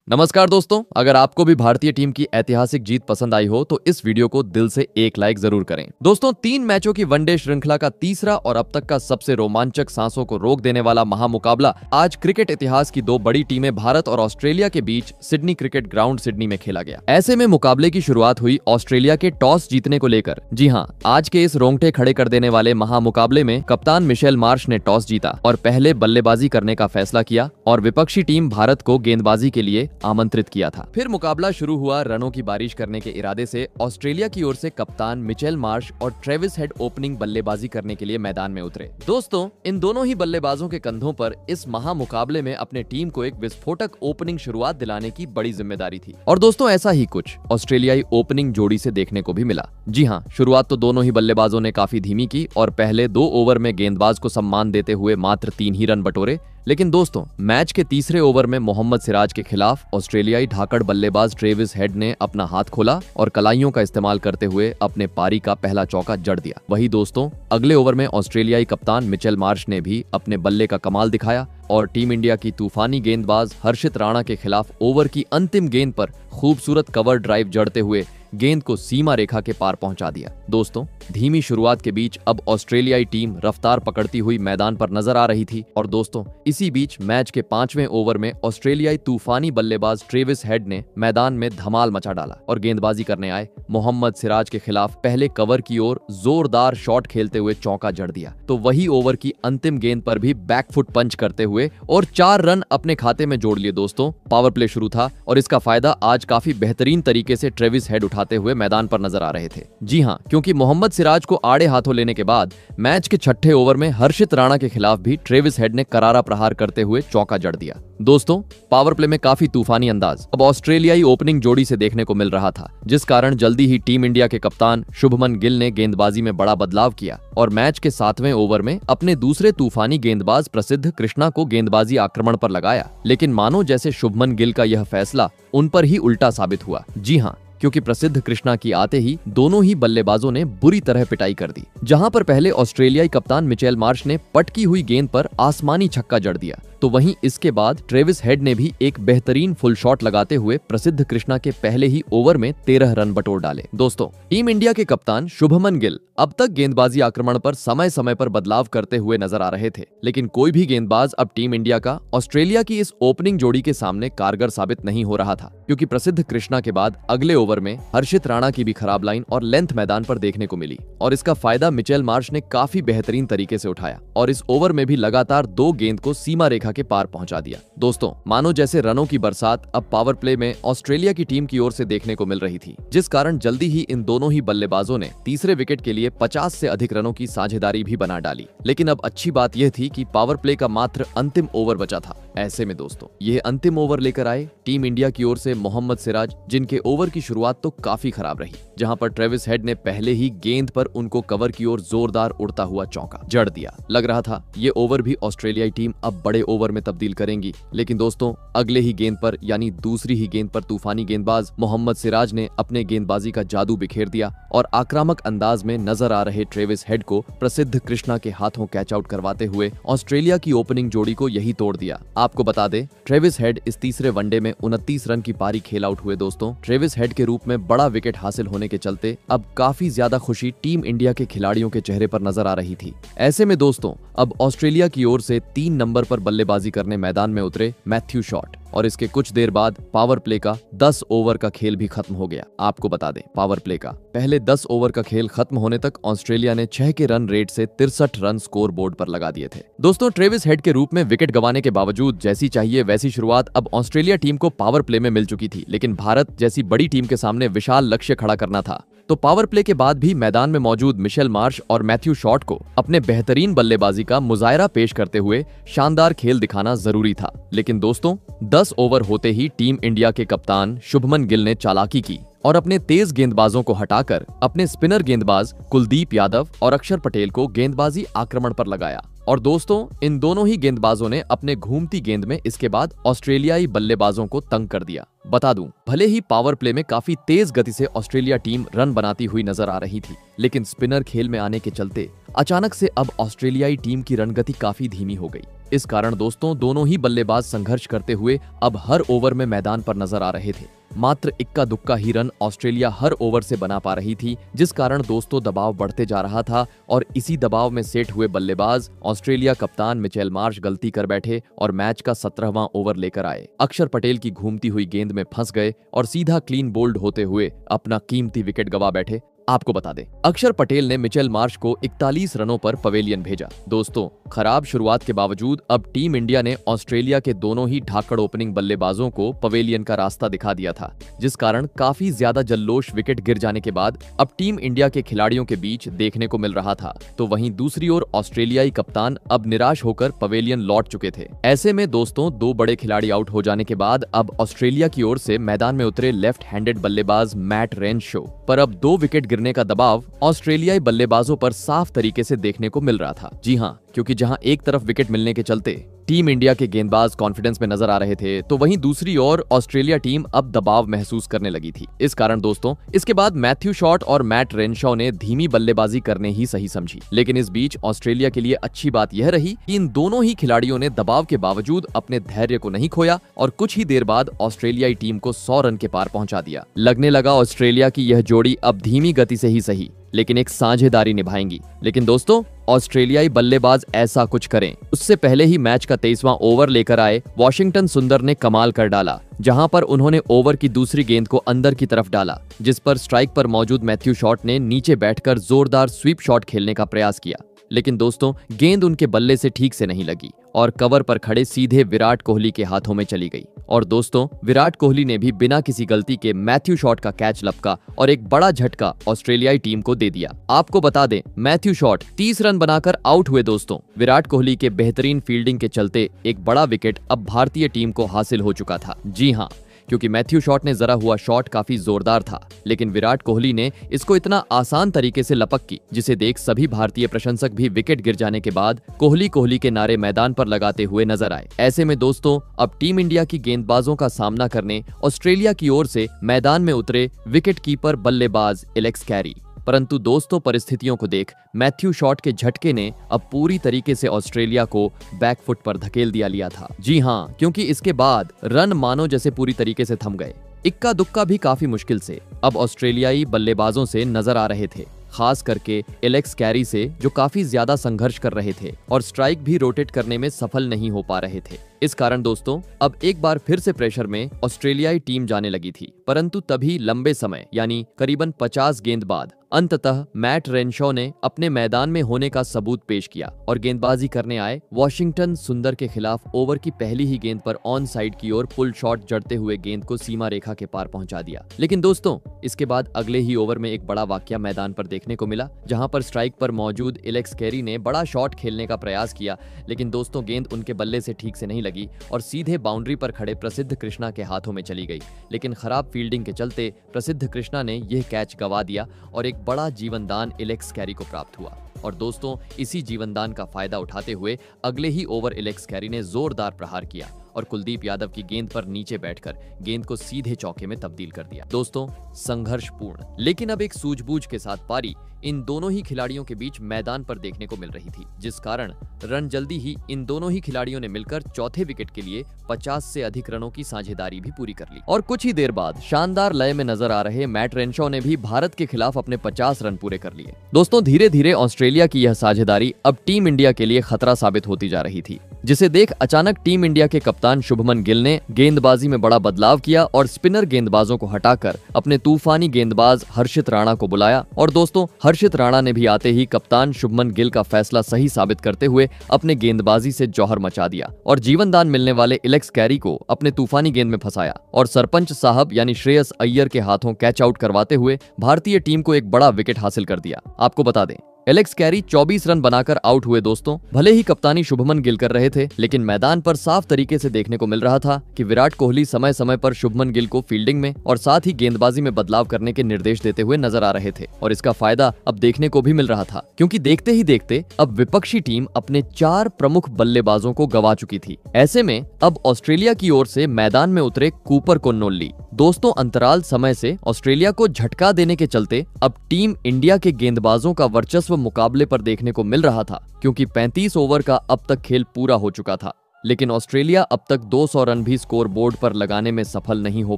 नमस्कार दोस्तों, अगर आपको भी भारतीय टीम की ऐतिहासिक जीत पसंद आई हो तो इस वीडियो को दिल से एक लाइक जरूर करें। दोस्तों, 3 मैचों की वनडे श्रृंखला का तीसरा और अब तक का सबसे रोमांचक, सांसों को रोक देने वाला महामुकाबला आज क्रिकेट इतिहास की दो बड़ी टीमें भारत और ऑस्ट्रेलिया के बीच सिडनी क्रिकेट ग्राउंड सिडनी में खेला गया। ऐसे में मुकाबले की शुरुआत हुई ऑस्ट्रेलिया के टॉस जीतने को लेकर। जी हाँ, आज के इस रोंगटे खड़े कर देने वाले महामुकाबले में कप्तान मिशेल मार्श ने टॉस जीता और पहले बल्लेबाजी करने का फैसला किया और विपक्षी टीम भारत को गेंदबाजी के लिए आमंत्रित किया था। फिर मुकाबला शुरू हुआ। रनों की बारिश करने के इरादे से ऑस्ट्रेलिया की ओर से कप्तान मिचेल मार्श और ट्रेविस हेड ओपनिंग बल्लेबाजी करने के लिए मैदान में उतरे। दोस्तों, इन दोनों ही बल्लेबाजों के कंधों पर इस महामुकाबले में अपने टीम को एक विस्फोटक ओपनिंग शुरुआत दिलाने की बड़ी जिम्मेदारी थी। और दोस्तों, ऐसा ही कुछ ऑस्ट्रेलियाई ओपनिंग जोड़ी से देखने को भी मिला। जी हाँ, शुरुआत तो दोनों ही बल्लेबाजों ने काफी धीमी की और पहले 2 ओवर में गेंदबाज को सम्मान देते हुए मात्र 3 ही रन बटोरे। लेकिन दोस्तों, मैच के तीसरे ओवर में मोहम्मद सिराज के खिलाफ ऑस्ट्रेलियाई धाकड़ बल्लेबाज ट्रेविस हेड ने अपना हाथ खोला और कलाइयों का इस्तेमाल करते हुए अपने पारी का पहला चौका जड़ दिया। वही दोस्तों, अगले ओवर में ऑस्ट्रेलियाई कप्तान मिचेल मार्श ने भी अपने बल्ले का कमाल दिखाया और टीम इंडिया की तूफानी गेंदबाज हर्षित राणा के खिलाफ ओवर की अंतिम गेंद पर खूबसूरत कवर ड्राइव जड़ते हुए गेंद को सीमा रेखा के पार पहुंचा दिया। दोस्तों, धीमी शुरुआत के बीच अब ऑस्ट्रेलियाई टीम रफ्तार पकड़ती हुई मैदान पर नजर आ रही थी और दोस्तों, इसी बीच मैच के 5वें ओवर में ऑस्ट्रेलियाई तूफानी बल्लेबाज ट्रेविस हेड ने मैदान में धमाल मचा डाला और गेंदबाजी करने आए मोहम्मद सिराज के खिलाफ पहले कवर की ओर जोरदार शॉट खेलते हुए चौका जड़ दिया। तो वही ओवर की अंतिम गेंद पर भी बैकफुट पंच करते हुए और 4 रन अपने खाते में जोड़ लिए। दोस्तों, पावर प्ले शुरू था और इसका फायदा आज काफी बेहतरीन तरीके से ट्रेविस हेड उठाते हुए मैदान पर नजर आ रहे थे। जी हाँ, क्योंकि मोहम्मद सिराज को आड़े हाथों लेने के बाद मैच के 6ठे ओवर में हर्षित राणा के खिलाफ भी ट्रेविस हेड ने करारा प्रहार करते हुए चौका जड़ दिया। दोस्तों, पावर प्ले में काफी तूफानी अंदाज अब ऑस्ट्रेलियाई ओपनिंग जोड़ी से देखने को मिल रहा था, जिस कारण जल्दी ही टीम इंडिया के कप्तान शुभमन गिल ने गेंदबाजी में बड़ा बदलाव किया और मैच के 7वें ओवर में अपने दूसरे तूफानी गेंदबाज प्रसिद्ध कृष्णा को गेंदबाजी आक्रमण पर लगाया। लेकिन मानो जैसे शुभमन गिल का यह फैसला उन पर ही उल्टा साबित हुआ। जी हाँ, क्योंकि प्रसिद्ध कृष्णा की आते ही दोनों ही बल्लेबाजों ने बुरी तरह पिटाई कर दी। जहां पर पहले ऑस्ट्रेलियाई कप्तान मिचेल मार्श ने पटकी हुई गेंद पर आसमानी छक्का जड़ दिया, तो वहीं इसके बाद ट्रेविस हेड ने भी एक बेहतरीन फुल शॉट लगाते हुए प्रसिद्ध कृष्णा के पहले ही ओवर में 13 रन बटोर डाले। दोस्तों, टीम इंडिया के कप्तान शुभमन गिल अब तक गेंदबाजी आक्रमण पर समय समय पर बदलाव करते हुए नजर आ रहे थे, लेकिन कोई भी गेंदबाज अब टीम इंडिया का ऑस्ट्रेलिया की इस ओपनिंग जोड़ी के सामने कारगर साबित नहीं हो रहा था, क्योंकि प्रसिद्ध कृष्णा के बाद अगले ओवर में हर्षित राणा की भी खराब लाइन और लेंथ मैदान पर देखने को मिली और इसका फायदा मिचेल मार्श ने काफी बेहतरीन तरीके से उठाया और इस ओवर में भी लगातार 2 गेंद को सीमा रेखा के पार पहुंचा दिया। दोस्तों, मानो जैसे रनों की बरसात अब पावर प्ले में ऑस्ट्रेलिया की टीम की ओर से देखने को मिल रही थी, जिस कारण जल्दी ही इन दोनों ही बल्लेबाजों ने तीसरे विकेट के लिए 50 से अधिक रनों की साझेदारी भी बना डाली। लेकिन अब अच्छी बात यह थी कि पावर प्ले का मात्र अंतिम ओवर बचा था। ऐसे में दोस्तों, यह अंतिम ओवर लेकर आए टीम इंडिया की ओर से मोहम्मद सिराज, जिनके ओवर की शुरुआत तो काफी खराब रही, जहां पर ट्रेविस हेड ने पहले ही गेंद पर उनको कवर की ओर जोरदार उड़ता हुआ चौका जड़ दिया। लग रहा था ये ओवर भी ऑस्ट्रेलियाई टीम अब बड़े ओवर में तब्दील करेंगी, लेकिन दोस्तों, अगले ही गेंद पर यानी दूसरी ही गेंद पर तूफानी गेंदबाज मोहम्मद सिराज ने अपने गेंदबाजी का जादू बिखेर दिया और आक्रामक अंदाज में नजर आ रहे ट्रेविस हेड को प्रसिद्ध कृष्णा के हाथों कैच आउट करवाते हुए ऑस्ट्रेलिया की ओपनिंग जोड़ी को यही तोड़ दिया। आपको बता दें, ट्रेविस हेड इस तीसरे वनडे में 29 रन की पारी खेल आउट हुए। दोस्तों, ट्रेविस हेड के रूप में बड़ा विकेट हासिल होने के चलते अब काफी ज्यादा खुशी टीम इंडिया के खिलाड़ियों के चेहरे पर नजर आ रही थी। ऐसे में दोस्तों, अब ऑस्ट्रेलिया की ओर से 3 नंबर पर बल्लेबाजी करने मैदान में उतरे मैथ्यू शॉट और इसके कुछ देर बाद पावर प्ले का 10 ओवर का खेल भी खत्म हो गया। आपको बता दें, पावर प्ले का पहले 10 ओवर का खेल खत्म होने तक ऑस्ट्रेलिया ने 6 के रन रेट से 63 रन स्कोर बोर्ड पर लगा दिए थे। दोस्तों, ट्रेविस हेड के रूप में विकेट गंवाने के बावजूद जैसी चाहिए वैसी शुरुआत अब ऑस्ट्रेलिया टीम को पावर प्ले में मिल चुकी थी, लेकिन भारत जैसी बड़ी टीम के सामने विशाल लक्ष्य खड़ा करना था। तो पावर प्ले के बाद भी मैदान में मौजूद मिशेल मार्श और मैथ्यू शॉट को अपने बेहतरीन बल्लेबाजी का मुजाहिरा पेश करते हुए शानदार खेल दिखाना जरूरी था। लेकिन दोस्तों, 10 ओवर होते ही टीम इंडिया के कप्तान शुभमन गिल ने चालाकी की और अपने तेज गेंदबाजों को हटाकर अपने स्पिनर गेंदबाज कुलदीप यादव और अक्षर पटेल को गेंदबाजी आक्रमण पर लगाया और दोस्तों, इन दोनों ही गेंदबाजों ने अपने घूमती गेंद में इसके बाद ऑस्ट्रेलियाई बल्लेबाजों को तंग कर दिया। बता दूं, भले ही पावर प्ले में काफी तेज गति से ऑस्ट्रेलिया टीम रन बनाती हुई नजर आ रही थी, लेकिन स्पिनर खेल में आने के चलते अचानक से अब ऑस्ट्रेलियाई टीम की रणगति काफी धीमी हो गई। इस कारण दोस्तों दोनों ही बल्लेबाज संघर्ष करते हुए अब हर ओवर में मैदान पर नजर आ रहे थे। मात्र इक्का दुक्का ही रन ऑस्ट्रेलिया हर ओवर से बना पा रही थी, जिस कारण दोस्तों दबाव बढ़ते जा रहा था और इसी दबाव में सेट हुए बल्लेबाज ऑस्ट्रेलिया कप्तान मिचेल मार्श गलती कर बैठे और मैच का 17वां ओवर लेकर आए। अक्षर पटेल की घूमती हुई गेंद में फंस गए और सीधा क्लीन बोल्ड होते हुए अपना कीमती विकेट गंवा बैठे। आपको बता दें, अक्षर पटेल ने मिचेल मार्श को 41 रनों पर पवेलियन भेजा। दोस्तों खराब शुरुआत के बावजूद अब टीम इंडिया ने ऑस्ट्रेलिया के दोनों ही ढाकड़ ओपनिंग बल्लेबाजों को पवेलियन का रास्ता दिखा दिया था, जिस कारण काफी ज्यादा जल्लोष विकेट गिर जाने के बाद अब टीम इंडिया के खिलाड़ियों के बीच देखने को मिल रहा था। तो वहीं दूसरी ओर ऑस्ट्रेलियाई कप्तान अब निराश होकर पवेलियन लौट चुके थे। ऐसे में दोस्तों दो बड़े खिलाड़ी आउट हो जाने के बाद अब ऑस्ट्रेलिया की ओर से मैदान में उतरे लेफ्ट हैंडेड बल्लेबाज मैट रेनशो पर अब 2 विकेट गिरने का दबाव ऑस्ट्रेलियाई बल्लेबाजों पर साफ तरीके से देखने को मिल रहा था। जी हां, क्योंकि जहां एक तरफ विकेट मिलने के चलते टीम इंडिया के गेंदबाज कॉन्फिडेंस में नजर आ रहे थे, तो वहीं दूसरी ओर ऑस्ट्रेलिया टीम अब दबाव महसूस करने लगी थी। इस कारण दोस्तों इसके बाद मैथ्यू शॉट और मैट रेनशॉ ने धीमी बल्लेबाजी करने ही सही समझी। लेकिन इस बीच ऑस्ट्रेलिया के लिए अच्छी बात यह रही कि इन दोनों ही खिलाड़ियों ने दबाव के बावजूद अपने धैर्य को नहीं खोया और कुछ ही देर बाद ऑस्ट्रेलियाई टीम को 100 रन के पार पहुंचा दिया। लगने लगा ऑस्ट्रेलिया की यह जोड़ी अब धीमी गति से ही सही लेकिन एक साझेदारी निभाएंगी। लेकिन दोस्तों ऑस्ट्रेलियाई बल्लेबाज ऐसा कुछ करें उससे पहले ही मैच का 23वां ओवर लेकर आए वॉशिंगटन सुंदर ने कमाल कर डाला, जहां पर उन्होंने ओवर की दूसरी गेंद को अंदर की तरफ डाला, जिस पर स्ट्राइक पर मौजूद मैथ्यू शॉट ने नीचे बैठकर जोरदार स्वीप शॉट खेलने का प्रयास किया। लेकिन दोस्तों गेंद उनके बल्ले से ठीक से नहीं लगी और कवर पर खड़े सीधे विराट कोहली के हाथों में चली गई। और दोस्तों विराट कोहली ने भी बिना किसी गलती के मैथ्यू शॉट का कैच लपका और एक बड़ा झटका ऑस्ट्रेलियाई टीम को दे दिया। आपको बता दें मैथ्यू शॉट 30 रन बनाकर आउट हुए। दोस्तों विराट कोहली के बेहतरीन फील्डिंग के चलते एक बड़ा विकेट अब भारतीय टीम को हासिल हो चुका था। जी हाँ, क्योंकि मैथ्यू शॉट ने जरा हुआ शॉट काफी जोरदार था, लेकिन विराट कोहली ने इसको इतना आसान तरीके से लपक की, जिसे देख सभी भारतीय प्रशंसक भी विकेट गिर जाने के बाद कोहली कोहली के नारे मैदान पर लगाते हुए नजर आए। ऐसे में दोस्तों अब टीम इंडिया की गेंदबाजों का सामना करने ऑस्ट्रेलिया की ओर से मैदान में उतरे विकेट कीपर बल्लेबाज एलेक्स कैरी। परंतु दोस्तों परिस्थितियों को देख मैथ्यू शॉट के झटके ने अब पूरी तरीके से ऑस्ट्रेलिया को बैकफुट पर धकेल दिया लिया था। जी हाँ, क्योंकि इसके बाद रन मानो जैसे पूरी तरीके से थम गए। इक्का दुक्का भी काफी मुश्किल से अब ऑस्ट्रेलियाई बल्लेबाजों से नजर आ रहे थे, खास करके एलेक्स कैरी से, जो काफी ज्यादा संघर्ष कर रहे थे और स्ट्राइक भी रोटेट करने में सफल नहीं हो पा रहे थे। इस कारण दोस्तों अब एक बार फिर से प्रेशर में ऑस्ट्रेलियाई टीम जाने लगी थी। परंतु तभी लंबे समय यानी करीबन 50 गेंद बाद अंततः मैट रेनशॉ ने अपने मैदान में होने का सबूत पेश किया और गेंदबाजी करने आए वॉशिंगटन सुंदर के खिलाफ ओवर की पहली ही गेंद पर ऑन साइड की ओर पुल शॉट जड़ते हुए गेंद को सीमा रेखा के पार पहुंचा दिया। लेकिन दोस्तों इसके बाद अगले ही ओवर में एक बड़ा वाकया मैदान पर देखने को मिला, जहां पर स्ट्राइक पर मौजूद एलेक्स कैरी ने बड़ा शॉट खेलने का प्रयास किया, लेकिन दोस्तों गेंद उनके बल्ले से ठीक से नहीं लगी और सीधे बाउंड्री पर खड़े प्रसिद्ध कृष्णा के हाथों में चली गई। लेकिन खराब फील्डिंग के चलते प्रसिद्ध कृष्णा ने यह कैच गंवा दिया और एक बड़ा जीवनदान एलेक्स कैरी को प्राप्त हुआ। और दोस्तों इसी जीवनदान का फायदा उठाते हुए अगले ही ओवर एलेक्स कैरी ने जोरदार प्रहार किया और कुलदीप यादव की गेंद पर नीचे बैठकर गेंद को सीधे चौके में तब्दील कर दिया। दोस्तों संघर्षपूर्ण लेकिन अब एक सूझबूझ के साथ पारी इन दोनों ही खिलाड़ियों के बीच मैदान पर देखने को मिल रही थी, जिस कारण रन जल्दी ही इन दोनों ही खिलाड़ियों ने मिलकर चौथे विकेट के लिए 50 से अधिक रनों की साझेदारी भी पूरी कर ली। और कुछ ही देर बाद शानदार लय में नजर आ रहे मैट रेनशॉ ने भी भारत के खिलाफ अपने 50 रन पूरे कर लिए। दोस्तों धीरे धीरे ऑस्ट्रेलिया की यह साझेदारी अब टीम इंडिया के लिए खतरा साबित होती जा रही थी, जिसे देख अचानक टीम इंडिया के कप्तान शुभमन गिल ने गेंदबाजी में बड़ा बदलाव किया और स्पिनर गेंदबाजों को हटाकर अपने तूफानी गेंदबाज हर्षित राणा को बुलाया। और दोस्तों हर्षित राणा ने भी आते ही कप्तान शुभमन गिल का फैसला सही साबित करते हुए अपने गेंदबाजी से जौहर मचा दिया और जीवनदान मिलने वाले एलेक्स कैरी को अपने तूफानी गेंद में फंसाया और सरपंच साहब यानी श्रेयस अय्यर के हाथों कैच आउट करवाते हुए भारतीय टीम को एक बड़ा विकेट हासिल कर दिया। आपको बता दें एलेक्स कैरी 24 रन बनाकर आउट हुए। दोस्तों भले ही कप्तानी शुभमन गिल कर रहे थे, लेकिन मैदान पर साफ तरीके से देखने को मिल रहा था कि विराट कोहली समय समय पर शुभमन गिल को फील्डिंग में और साथ ही गेंदबाजी में बदलाव करने के निर्देश देते हुए नजर आ रहे थे और इसका फायदा अब देखने को भी मिल रहा था, क्योंकि देखते ही देखते अब विपक्षी टीम अपने 4 प्रमुख बल्लेबाजों को गंवा चुकी थी। ऐसे में अब ऑस्ट्रेलिया की ओर से मैदान में उतरे कूपर कोन्नोल्ली, दोस्तों अंतराल समय से ऑस्ट्रेलिया को झटका देने के चलते अब टीम इंडिया के गेंदबाजों का वर्चस्व मुकाबले पर देखने को मिल रहा था, क्योंकि 35 ओवर का अब तक खेल पूरा हो चुका था। लेकिन ऑस्ट्रेलिया अब तक 200 रन भी स्कोर बोर्ड पर लगाने में सफल नहीं हो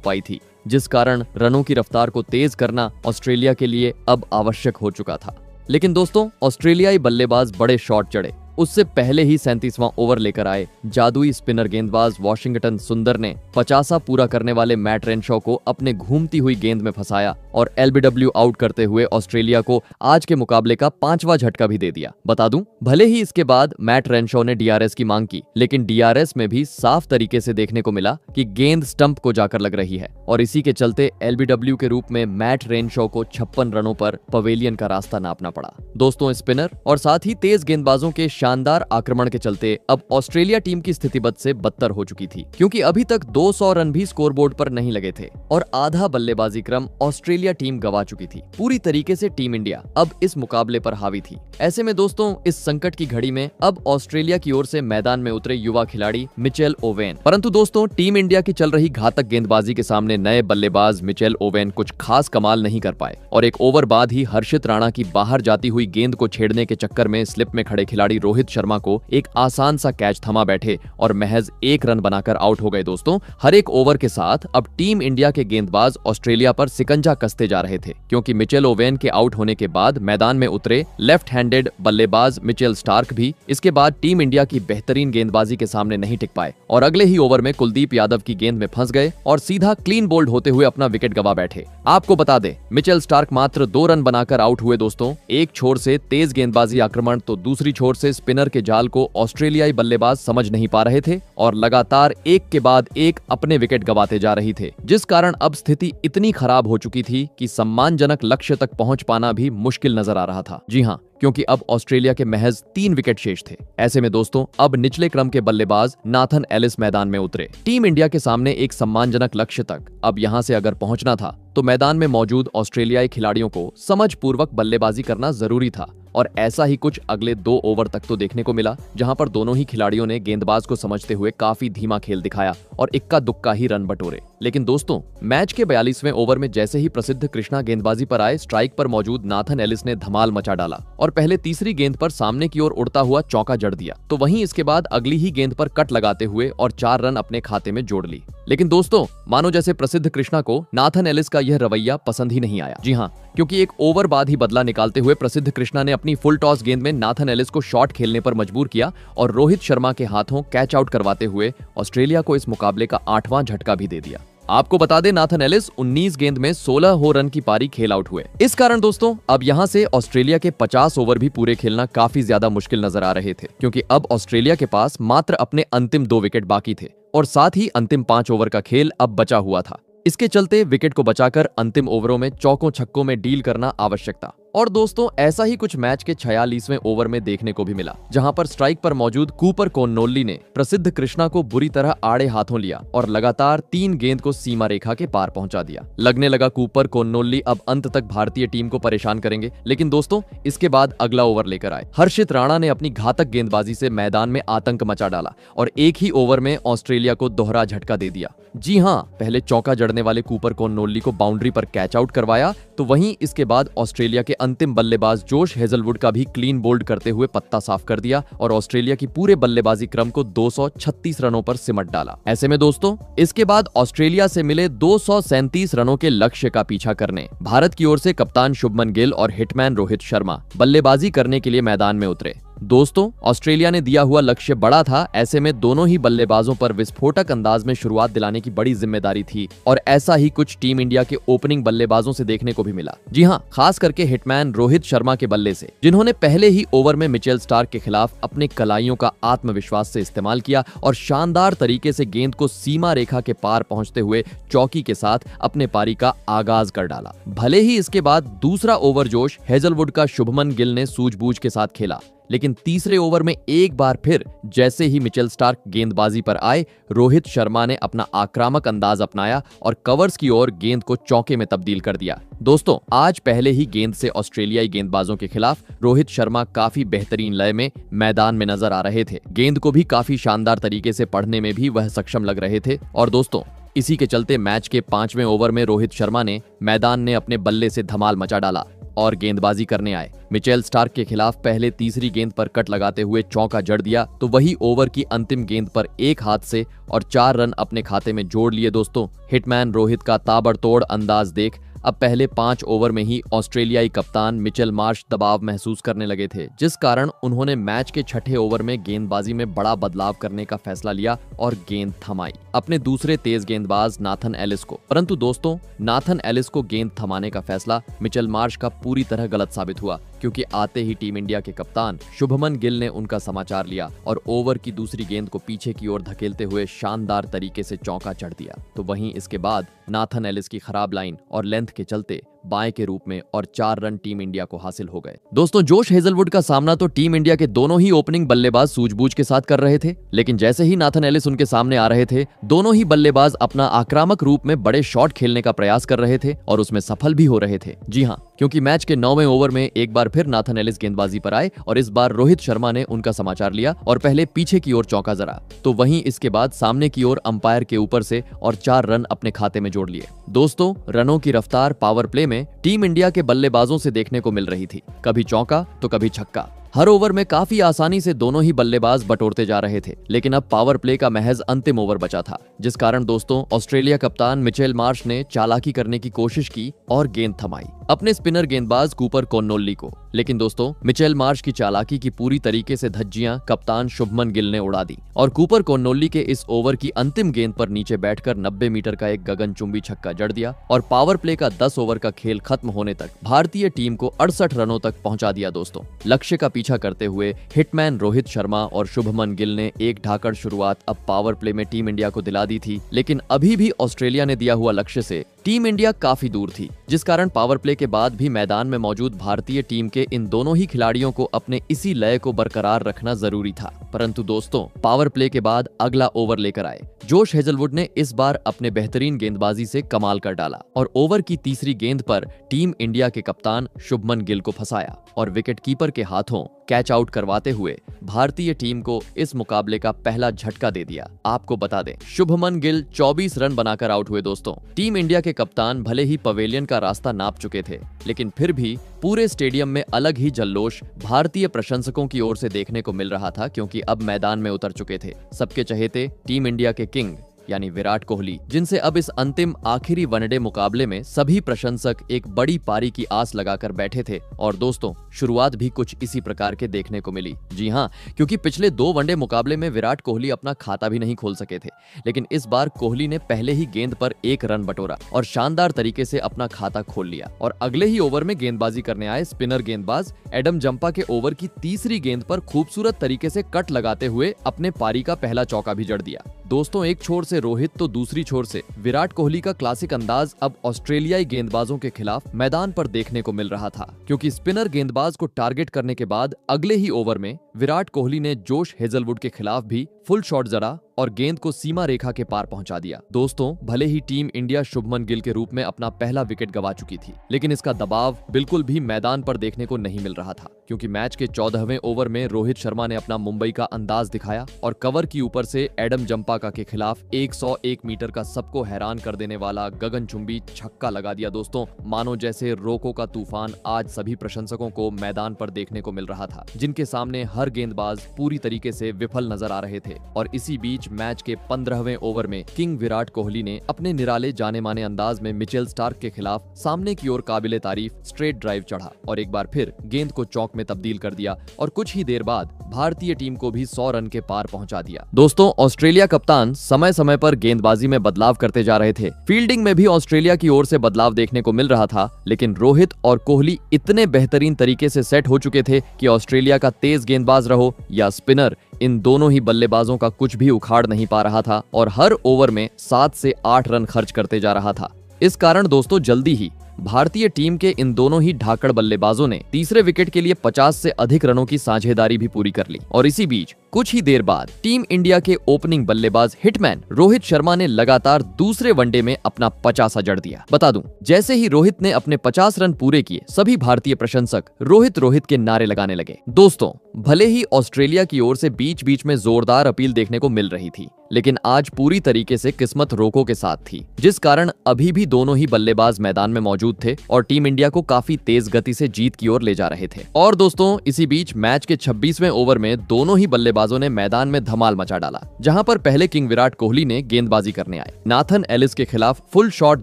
पाई थी, जिस कारण रनों की रफ्तार को तेज करना ऑस्ट्रेलिया के लिए अब आवश्यक हो चुका था। लेकिन दोस्तों ऑस्ट्रेलियाई बल्लेबाज बड़े शॉट चढ़े। उससे पहले ही 37वां ओवर लेकर आए जादुई स्पिनर गेंदबाज वाशिंगटन सुंदर ने 50 पूरा करने वाले मैट रेनशॉ को अपने घूमती हुई गेंद में फंसाया और एलबीडब्ल्यू आउट करते हुए ऑस्ट्रेलिया को आज के मुकाबले का 5वां झटका भी दे दिया। बता दूं, भले ही इसके बाद मैट रेनशॉ ने डीआरएस की मांग की, लेकिन डीआरएस में भी साफ तरीके से देखने को मिला कि गेंद स्टंप को जाकर लग रही है और इसी के चलते एलबीडब्ल्यू के रूप में मैट रेनशॉ को 56 रनों पर पवेलियन का रास्ता नापना पड़ा। दोस्तों स्पिनर और साथ ही तेज गेंदबाजों के शानदार आक्रमण के चलते अब ऑस्ट्रेलिया टीम की स्थिति बद से बदतर हो चुकी थी, क्योंकि अभी तक 200 रन भी स्कोरबोर्ड पर नहीं लगे थे और आधा बल्लेबाजी क्रम ऑस्ट्रेलिया टीम गवा चुकी थी। पूरी तरीके से टीम इंडिया अब इस मुकाबले पर हावी थी। ऐसे में दोस्तों इस संकट की घड़ी में अब ऑस्ट्रेलिया की ओर से मैदान में उतरे युवा खिलाड़ी मिचेल ओवेन। परंतु दोस्तों टीम इंडिया की चल रही घातक गेंदबाजी के सामने नए बल्लेबाज मिचेल ओवेन कुछ खास कमाल नहीं कर पाए और एक ओवर बाद ही हर्षित राणा की बाहर जाती हुई गेंद को छेड़ने के चक्कर में स्लिप में खड़े खिलाड़ी रोहित शर्मा को एक आसान सा कैच थमा बैठे और महज 1 रन बनाकर आउट हो गए। दोस्तों हर एक ओवर के साथ अब टीम इंडिया के गेंदबाज ऑस्ट्रेलिया पर सिकंजा कसते जा रहे थे, क्योंकि मिचेल ओवेन के आउट होने के बाद मैदान में उतरे लेफ्ट हैंडेड बल्लेबाज मिचेल स्टार्क भी इसके बाद टीम इंडिया की बेहतरीन गेंदबाजी के सामने नहीं टिक पाए और अगले ही ओवर में कुलदीप यादव की गेंद में फंस गए और सीधा क्लीन बोल्ड होते हुए अपना विकेट गवा बैठे। आपको बता दें मिचेल स्टार्क मात्र 2 रन बनाकर आउट हुए। दोस्तों एक छोर से तेज गेंदबाजी आक्रमण तो दूसरी छोर से स्पिनर के जाल को ऑस्ट्रेलियाई बल्लेबाज समझ नहीं पा रहे थे और लगातार एक के बाद एक अपने विकेट गवाते जा रही थे, जिस कारण अब स्थिति इतनी खराब हो चुकी थी कि सम्मानजनक लक्ष्य तक पहुंच पाना भी मुश्किल नजर आ रहा था। जी हां, क्योंकि अब ऑस्ट्रेलिया के महज 3 विकेट शेष थे। ऐसे में दोस्तों अब निचले क्रम के बल्लेबाज नाथन एलिस मैदान में उतरे। टीम इंडिया के सामने एक सम्मानजनक लक्ष्य तक अब यहां से अगर पहुंचना था तो मैदान में मौजूद ऑस्ट्रेलियाई खिलाड़ियों को समझपूर्वक बल्लेबाजी करना जरूरी था और ऐसा ही कुछ अगले 2 ओवर तक तो देखने को मिला, जहां पर दोनों ही खिलाड़ियों ने गेंदबाज को समझते हुए काफी धीमा खेल दिखाया और इक्का दुक्का ही रन बटोरे। लेकिन दोस्तों मैच के 42वें ओवर में जैसे ही प्रसिद्ध कृष्णा गेंदबाजी पर आए, स्ट्राइक पर मौजूद नाथन एलिस ने धमाल मचा डाला और पहले तीसरी गेंद पर सामने की ओर उड़ता हुआ चौका जड़ दिया, तो वहीं इसके बाद अगली ही गेंद पर कट लगाते हुए और 4 रन अपने खाते में जोड़ ली। लेकिन दोस्तों मानो जैसे प्रसिद्ध कृष्णा को नाथन एलिस का यह रवैया पसंद ही नहीं आया। जी हाँ, क्योंकि एक ओवर बाद ही बदला निकालते हुए प्रसिद्ध कृष्णा ने अपनी फुल टॉस गेंद में नाथन एलिस को शॉट खेलने पर मजबूर किया और रोहित शर्मा के हाथों कैच आउट करवाते हुए ऑस्ट्रेलिया को इस मुकाबले का 8वां झटका भी दे दिया। आपको बता दें नाथन एलिस 19 गेंद में 16 हो रन की पारी खेल आउट हुए। इस कारण दोस्तों अब यहां से ऑस्ट्रेलिया के 50 ओवर भी पूरे खेलना काफी ज्यादा मुश्किल नजर आ रहे थे, क्योंकि अब ऑस्ट्रेलिया के पास मात्र अपने अंतिम 2 विकेट बाकी थे और साथ ही अंतिम 5 ओवर का खेल अब बचा हुआ था। इसके चलते विकेट को बचाकर अंतिम ओवरों में चौकों छक्कों में डील करना आवश्यक था। और दोस्तों ऐसा ही कुछ मैच के 46वें ओवर में देखने को भी मिला, जहां पर स्ट्राइक पर मौजूद कूपर कोन्नोल्ली ने प्रसिद्ध कृष्णा को बुरी तरह आड़े हाथों लिया और लगातार 3 गेंद को सीमा रेखा के पार पहुंचा दिया। लगने लगा कूपर कोन्नोल्ली अब अंत तक भारतीय टीम को परेशान करेंगे, लेकिन दोस्तों इसके बाद अगला ओवर लेकर आए। हर्षित राणा ने अपनी घातक गेंदबाजी से मैदान में आतंक मचा डाला और एक ही ओवर में ऑस्ट्रेलिया को दोहरा झटका दे दिया। जी हां, पहले चौका जड़ने वाले कूपर कोन्नोल्ली को बाउंड्री पर कैच आउट करवाया, तो वहीं इसके बाद ऑस्ट्रेलिया के अंतिम बल्लेबाज जोश हेजलवुड का भी क्लीन बोल्ड करते हुए पत्ता साफ कर दिया और ऑस्ट्रेलिया की पूरे बल्लेबाजी क्रम को 236 रनों पर सिमट डाला। ऐसे में दोस्तों इसके बाद ऑस्ट्रेलिया से मिले 237 रनों के लक्ष्य का पीछा करने भारत की ओर से कप्तान शुभमन गिल और हिटमैन रोहित शर्मा बल्लेबाजी करने के लिए मैदान में उतरे। दोस्तों ऑस्ट्रेलिया ने दिया हुआ लक्ष्य बड़ा था, ऐसे में दोनों ही बल्लेबाजों पर विस्फोटक अंदाज में शुरुआत दिलाने की बड़ी जिम्मेदारी थी और ऐसा ही कुछ टीम इंडिया के ओपनिंग बल्लेबाजों से देखने को भी मिला। जी हां, खास करके हिटमैन रोहित शर्मा के बल्ले से, जिन्होंने पहले ही ओवर में मिचेल स्टार्क के खिलाफ अपने कलाइयों का आत्मविश्वास से इस्तेमाल किया और शानदार तरीके से गेंद को सीमा रेखा के पार पहुंचते हुए चौकी के साथ अपने पारी का आगाज कर डाला। भले ही इसके बाद दूसरा ओवर जोश हेजलवुड का शुभमन गिल ने सूझबूझ के साथ खेला, लेकिन तीसरे ओवर में एक बार फिर जैसे ही मिचेल स्टार्क गेंदबाजी पर आए, रोहित शर्मा ने अपना आक्रामक अंदाज अपनाया और कवर्स की ओर गेंद को चौके में तब्दील कर दिया। दोस्तों आज पहले ही गेंद से ऑस्ट्रेलियाई गेंदबाजों के खिलाफ रोहित शर्मा काफी बेहतरीन लय में मैदान में नजर आ रहे थे। गेंद को भी काफी शानदार तरीके से पढ़ने में भी वह सक्षम लग रहे थे और दोस्तों इसी के चलते मैच के 5वें ओवर में रोहित शर्मा ने मैदान ने अपने बल्ले से धमाल मचा डाला और गेंदबाजी करने आए। मिचेल स्टार्क के खिलाफ पहले तीसरी गेंद पर कट लगाते हुए चौका जड़ दिया तो वही ओवर की अंतिम गेंद पर एक हाथ से और 4 रन अपने खाते में जोड़ लिए। दोस्तों, हिटमैन रोहित का ताबड़तोड़ अंदाज देख अब पहले 5 ओवर में ही ऑस्ट्रेलियाई कप्तान मिचेल मार्श दबाव महसूस करने लगे थे, जिस कारण उन्होंने मैच के 6ठे ओवर में गेंदबाजी में बड़ा बदलाव करने का फैसला लिया और गेंद थमाई अपने दूसरे तेज गेंदबाज नाथन एलिस को। परंतु दोस्तों, नाथन एलिस को गेंद थमाने का फैसला मिचेल मार्श का पूरी तरह गलत साबित हुआ, क्योंकि आते ही टीम इंडिया के कप्तान शुभमन गिल ने उनका समाचार लिया और ओवर की दूसरी गेंद को पीछे की ओर धकेलते हुए शानदार तरीके से चौका जड़ दिया। तो वहीं इसके बाद नाथन एलिस की खराब लाइन और लेंथ के चलते बाएं के रूप में और 4 रन टीम इंडिया को हासिल हो गए। दोस्तों, जोश हेजलवुड का सामना तो टीम इंडिया के दोनों ही ओपनिंग बल्लेबाज सूझबूझ के साथ कर रहे थे, लेकिन जैसे ही नाथन एलिस उनके सामने आ रहे थे, दोनों ही बल्लेबाज अपना आक्रामक रूप में बड़े शॉट खेलने का प्रयास कर रहे थे और उसमें सफल भी हो रहे थे। जी हां, क्योंकि मैच के 9वें ओवर में एक बार फिर नाथन एलिस गेंदबाजी पर आए और इस बार रोहित शर्मा ने उनका समाचार लिया और पहले पीछे की ओर चौका जरा, तो वहीं इसके बाद सामने की ओर अंपायर के ऊपर से और 4 रन अपने खाते में जोड़ लिए। दोस्तों, रनों की रफ्तार पावर प्ले में टीम इंडिया के बल्लेबाजों से देखने को मिल रही थी, कभी चौका तो कभी छक्का। हर ओवर में काफी आसानी से दोनों ही बल्लेबाज बटोरते जा रहे थे, लेकिन अब पावर प्ले का महज अंतिम ओवर बचा था, जिस कारण दोस्तों ऑस्ट्रेलिया कप्तान मिचेल मार्श ने चालाकी करने की कोशिश की और गेंद थमाई अपने स्पिनर गेंदबाज कूपर कॉर्नोल्ली को। लेकिन दोस्तों, मिचेल मार्श की चालाकी की पूरी तरीके से धज्जियां कप्तान शुभमन गिल ने उड़ा दी और कूपर कॉर्नोल्ली के इस ओवर की अंतिम गेंद पर नीचे बैठकर 90 मीटर का एक गगनचुंबी छक्का जड़ दिया और पावर प्ले का 10 ओवर का खेल खत्म होने तक भारतीय टीम को 68 रनों तक पहुंचा दिया। दोस्तों, लक्ष्य का पीछा करते हुए हिटमैन रोहित शर्मा और शुभमन गिल ने एक ढाकड़ शुरुआत अब पावर प्ले में टीम इंडिया को दिला दी थी, लेकिन अभी भी ऑस्ट्रेलिया ने दिया हुआ लक्ष्य से टीम इंडिया काफी दूर थी, जिस कारण पावर प्ले के बाद भी मैदान में मौजूद भारतीय टीम के इन दोनों ही खिलाड़ियों को अपने इसी लय को बरकरार रखना जरूरी था। परंतु दोस्तों, पावर प्ले के बाद अगला ओवर लेकर आए जोश हेजलवुड ने इस बार अपने बेहतरीन गेंदबाजी से कमाल कर डाला और ओवर की तीसरी गेंद पर टीम इंडिया के कप्तान शुभमन गिल को फंसाया और विकेट कीपर के हाथों कैच आउट करवाते हुए भारतीय टीम को इस मुकाबले का पहला झटका दे दिया। आपको बता दें, शुभमन गिल 24 रन बनाकर आउट हुए। दोस्तों, टीम इंडिया के कप्तान भले ही पवेलियन का रास्ता नाप चुके थे, लेकिन फिर भी पूरे स्टेडियम में अलग ही जल्लोश भारतीय प्रशंसकों की ओर से देखने को मिल रहा था, क्योंकि अब मैदान में उतर चुके थे सबके चहेते टीम इंडिया के किंग यानी विराट कोहली, जिनसे अब इस अंतिम आखिरी वनडे मुकाबले में सभी प्रशंसक एक बड़ी पारी की आस लगाकर बैठे थे। और दोस्तों, शुरुआत भी कुछ इसी प्रकार के देखने को मिली। जी हां, क्योंकि पिछले 2 वनडे मुकाबले में विराट कोहली अपना खाता भी नहीं खोल सके थे, लेकिन इस बार कोहली ने पहले ही गेंद पर 1 रन बटोरा और शानदार तरीके से अपना खाता खोल लिया और अगले ही ओवर में गेंदबाजी करने आए स्पिनर गेंदबाज एडम जंपा के ओवर की तीसरी गेंद पर खूबसूरत तरीके से कट लगाते हुए अपने पारी का पहला चौका भी जड़ दिया। दोस्तों, एक छोर से रोहित तो दूसरी छोर से विराट कोहली का क्लासिक अंदाज अब ऑस्ट्रेलियाई गेंदबाजों के खिलाफ मैदान पर देखने को मिल रहा था, क्योंकि स्पिनर गेंदबाज को टारगेट करने के बाद अगले ही ओवर में विराट कोहली ने जोश हेजलवुड के खिलाफ भी फुल शॉट जड़ा और गेंद को सीमा रेखा के पार पहुंचा दिया। दोस्तों, भले ही टीम इंडिया शुभमन गिल के रूप में अपना पहला विकेट गंवा चुकी थी, लेकिन इसका दबाव बिल्कुल भी मैदान पर देखने को नहीं मिल रहा था, क्योंकि मैच के 14वें ओवर में रोहित शर्मा ने अपना मुंबई का अंदाज दिखाया और कवर की ऊपर से एडम जंपाका के खिलाफ 101 मीटर का सबको हैरान कर देने वाला गगनचुंबी छक्का लगा दिया। दोस्तों, मानो जैसे रोको का तूफान आज सभी प्रशंसकों को मैदान पर देखने को मिल रहा था, जिनके सामने हर गेंदबाज पूरी तरीके से विफल नजर आ रहे थे। और इसी बीच मैच के 15वें ओवर में किंग विराट कोहली ने अपने निराले जाने माने अंदाज में मिचेल स्टार्क के खिलाफ सामने की ओर काबिले तारीफ स्ट्रेट ड्राइव चढ़ा और एक बार फिर गेंद को चौक में तब्दील कर दिया और कुछ ही देर बाद भारतीय टीम को भी 100 रन के पार पहुंचा दिया। दोस्तों, ऑस्ट्रेलिया कप्तान समय समय पर गेंदबाजी में बदलाव करते जा रहे थे। फील्डिंग में भी ऑस्ट्रेलिया की ओर से बदलाव देखने को मिल रहा था, लेकिन रोहित और कोहली इतने बेहतरीन तरीके से सेट हो चुके थे कि ऑस्ट्रेलिया का तेज गेंदबाज रहो या स्पिनर, इन दोनों ही बल्लेबाजों का कुछ भी उखाड़ नहीं पा रहा था और हर ओवर में 7 से 8 रन खर्च करते जा रहा था। इस कारण दोस्तों, जल्दी ही भारतीय टीम के इन दोनों ही ढाकड़ बल्लेबाजों ने तीसरे विकेट के लिए 50 से अधिक रनों की साझेदारी भी पूरी कर ली और इसी बीच कुछ ही देर बाद टीम इंडिया के ओपनिंग बल्लेबाज हिटमैन रोहित शर्मा ने लगातार दूसरे वनडे में अपना 50 जड़ दिया। बता दूं, जैसे ही रोहित ने अपने 50 रन पूरे किए, सभी भारतीय प्रशंसक रोहित के नारे लगाने लगे। दोस्तों, भले ही ऑस्ट्रेलिया की ओर से बीच बीच में जोरदार अपील देखने को मिल रही थी, लेकिन आज पूरी तरीके से किस्मत रोको के साथ थी, जिस कारण अभी भी दोनों ही बल्लेबाज मैदान में मौजूद थे और टीम इंडिया को काफी तेज गति से जीत की ओर ले जा रहे थे। और दोस्तों, इसी बीच मैच के 26वें ओवर में दोनों ही बल्लेबाजों ने मैदान में धमाल मचा डाला, जहां पर पहले किंग विराट कोहली ने गेंदबाजी करने आए नाथन एलिस के खिलाफ फुल शॉट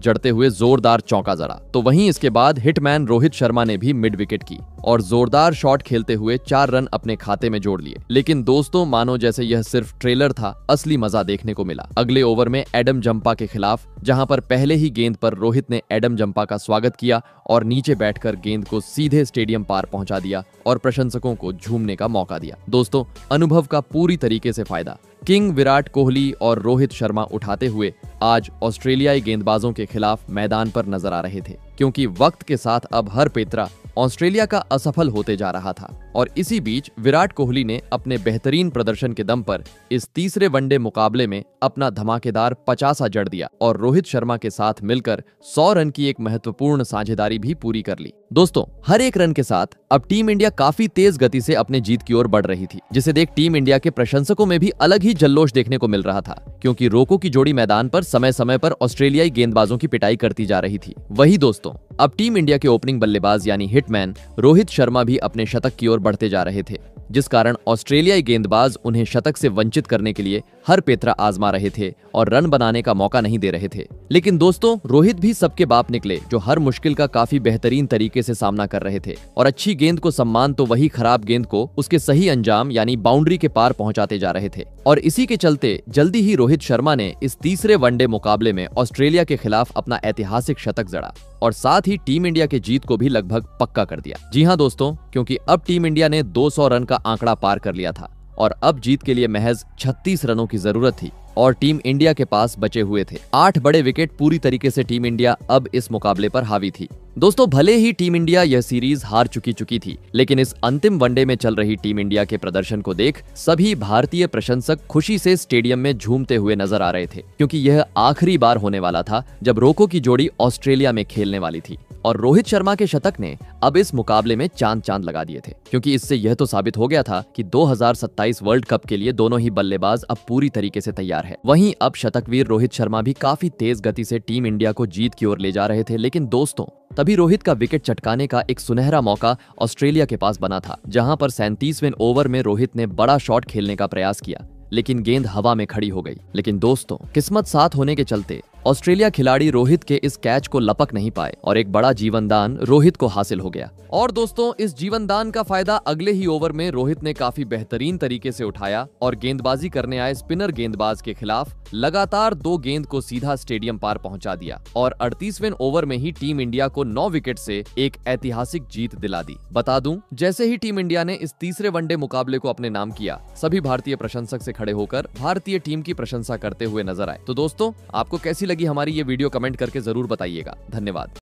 जड़ते हुए जोरदार चौका जड़ा, तो वहीं इसके बाद हिटमैन रोहित शर्मा ने भी मिड विकेट की और जोरदार शॉट खेलते हुए 4 रन अपने खाते में जोड़ लिए। लेकिन दोस्तों, मानो जैसे यह सिर्फ ट्रेलर था, असली मजा देखने को मिला अगले ओवर में एडम जंपा के खिलाफ, जहां पर पहले ही गेंद पर रोहित ने एडम जंपा का स्वागत किया और नीचे बैठकर गेंद को सीधे स्टेडियम पार पहुंचा दिया और प्रशंसकों को झूमने का मौका दिया। दोस्तों, अनुभव का पूरी तरीके से फायदा किंग विराट कोहली और रोहित शर्मा उठाते हुए आज ऑस्ट्रेलियाई गेंदबाजों के खिलाफ मैदान पर नजर आ रहे थे, क्योंकि वक्त के साथ अब हर पेतरा ऑस्ट्रेलिया का असफल होते जा रहा था। और इसी बीच विराट कोहली ने अपने बेहतरीन प्रदर्शन के दम पर इस तीसरे वनडे मुकाबले में अपना धमाकेदार 50 जड़ दिया और रोहित शर्मा के साथ मिलकर 100 रन की एक महत्वपूर्ण साझेदारी भी पूरी कर ली। दोस्तों, हर एक रन के साथ अब टीम इंडिया काफी तेज गति से अपने जीत की ओर बढ़ रही थी, जिसे देख टीम इंडिया के प्रशंसकों में भी अलग ही जल्लोश देखने को मिल रहा था, क्योंकि रोको की जोड़ी मैदान पर समय समय पर ऑस्ट्रेलियाई गेंदबाजों की पिटाई करती जा रही थी। वही दोस्तों, अब टीम इंडिया के ओपनिंग बल्लेबाज यानी हिटमैन रोहित शर्मा भी अपने शतक की ओर बढ़ते जा रहे थे, जिस कारण ऑस्ट्रेलियाई गेंदबाज उन्हें शतक से वंचित करने के लिए हर पेतरा आजमा रहे थे और रन बनाने का मौका नहीं दे रहे थे। लेकिन दोस्तों, रोहित भी सबके बाप निकले, जो हर मुश्किल का काफी बेहतरीन तरीके से सामना कर रहे थे और अच्छी गेंद को सम्मान तो वही खराब गेंद को उसके सही अंजाम यानी बाउंड्री के पार पहुंचाते जा रहे थे। और इसी के चलते जल्दी ही रोहित शर्मा ने इस तीसरे वनडे मुकाबले में ऑस्ट्रेलिया के खिलाफ अपना ऐतिहासिक शतक जड़ा और साथ ही टीम इंडिया की जीत को भी लगभग पक्का कर दिया। जी हां दोस्तों, क्योंकि अब टीम इंडिया ने 200 रन का आंकड़ा पार कर लिया था और अब जीत के लिए महज 36 रनों की जरूरत थी और टीम इंडिया के पास बचे हुए थे 8 बड़े विकेट। पूरी तरीके से टीम इंडिया अब इस मुकाबले पर हावी थी। दोस्तों, भले ही टीम इंडिया यह सीरीज हार चुकी थी, लेकिन इस अंतिम वनडे में चल रही टीम इंडिया के प्रदर्शन को देख सभी भारतीय प्रशंसक खुशी से स्टेडियम में झूमते हुए नजर आ रहे थे, क्योंकि यह आखिरी बार होने वाला था जब रोको की जोड़ी ऑस्ट्रेलिया में खेलने वाली थी और रोहित शर्मा के शतक ने अब इस मुकाबले में चांद लगा दिए थे, क्योंकि इससे यह तो साबित हो गया था कि 2027 वर्ल्ड कप के लिए दोनों ही बल्लेबाज अब पूरी तरीके से तैयार है। वहीं अब शतकवीर रोहित शर्मा भी काफी तेज गति से टीम इंडिया को जीत की ओर ले जा रहे थे। लेकिन दोस्तों, तभी रोहित का विकेट चटकाने का एक सुनहरा मौका ऑस्ट्रेलिया के पास बना था, जहां पर 37वें ओवर में रोहित ने बड़ा शॉट खेलने का प्रयास किया, लेकिन गेंद हवा में खड़ी हो गई। लेकिन दोस्तों, किस्मत साथ होने के चलते ऑस्ट्रेलिया खिलाड़ी रोहित के इस कैच को लपक नहीं पाए और एक बड़ा जीवन दान रोहित को हासिल हो गया। और दोस्तों, इस जीवन दान का फायदा अगले ही ओवर में रोहित ने काफी बेहतरीन तरीके से उठाया और गेंदबाजी करने आए स्पिनर गेंदबाज के खिलाफ लगातार 2 गेंद को सीधा स्टेडियम पार पहुंचा दिया और 38वें ओवर में ही टीम इंडिया को 9 विकेट से एक ऐतिहासिक जीत दिला दी। बता दूं, जैसे ही टीम इंडिया ने इस तीसरे वनडे मुकाबले को अपने नाम किया, सभी भारतीय प्रशंसक से खड़े होकर भारतीय टीम की प्रशंसा करते हुए नजर आए। तो दोस्तों, आपको कैसी लगी हमारी ये वीडियो, कमेंट करके जरूर बताइएगा। धन्यवाद।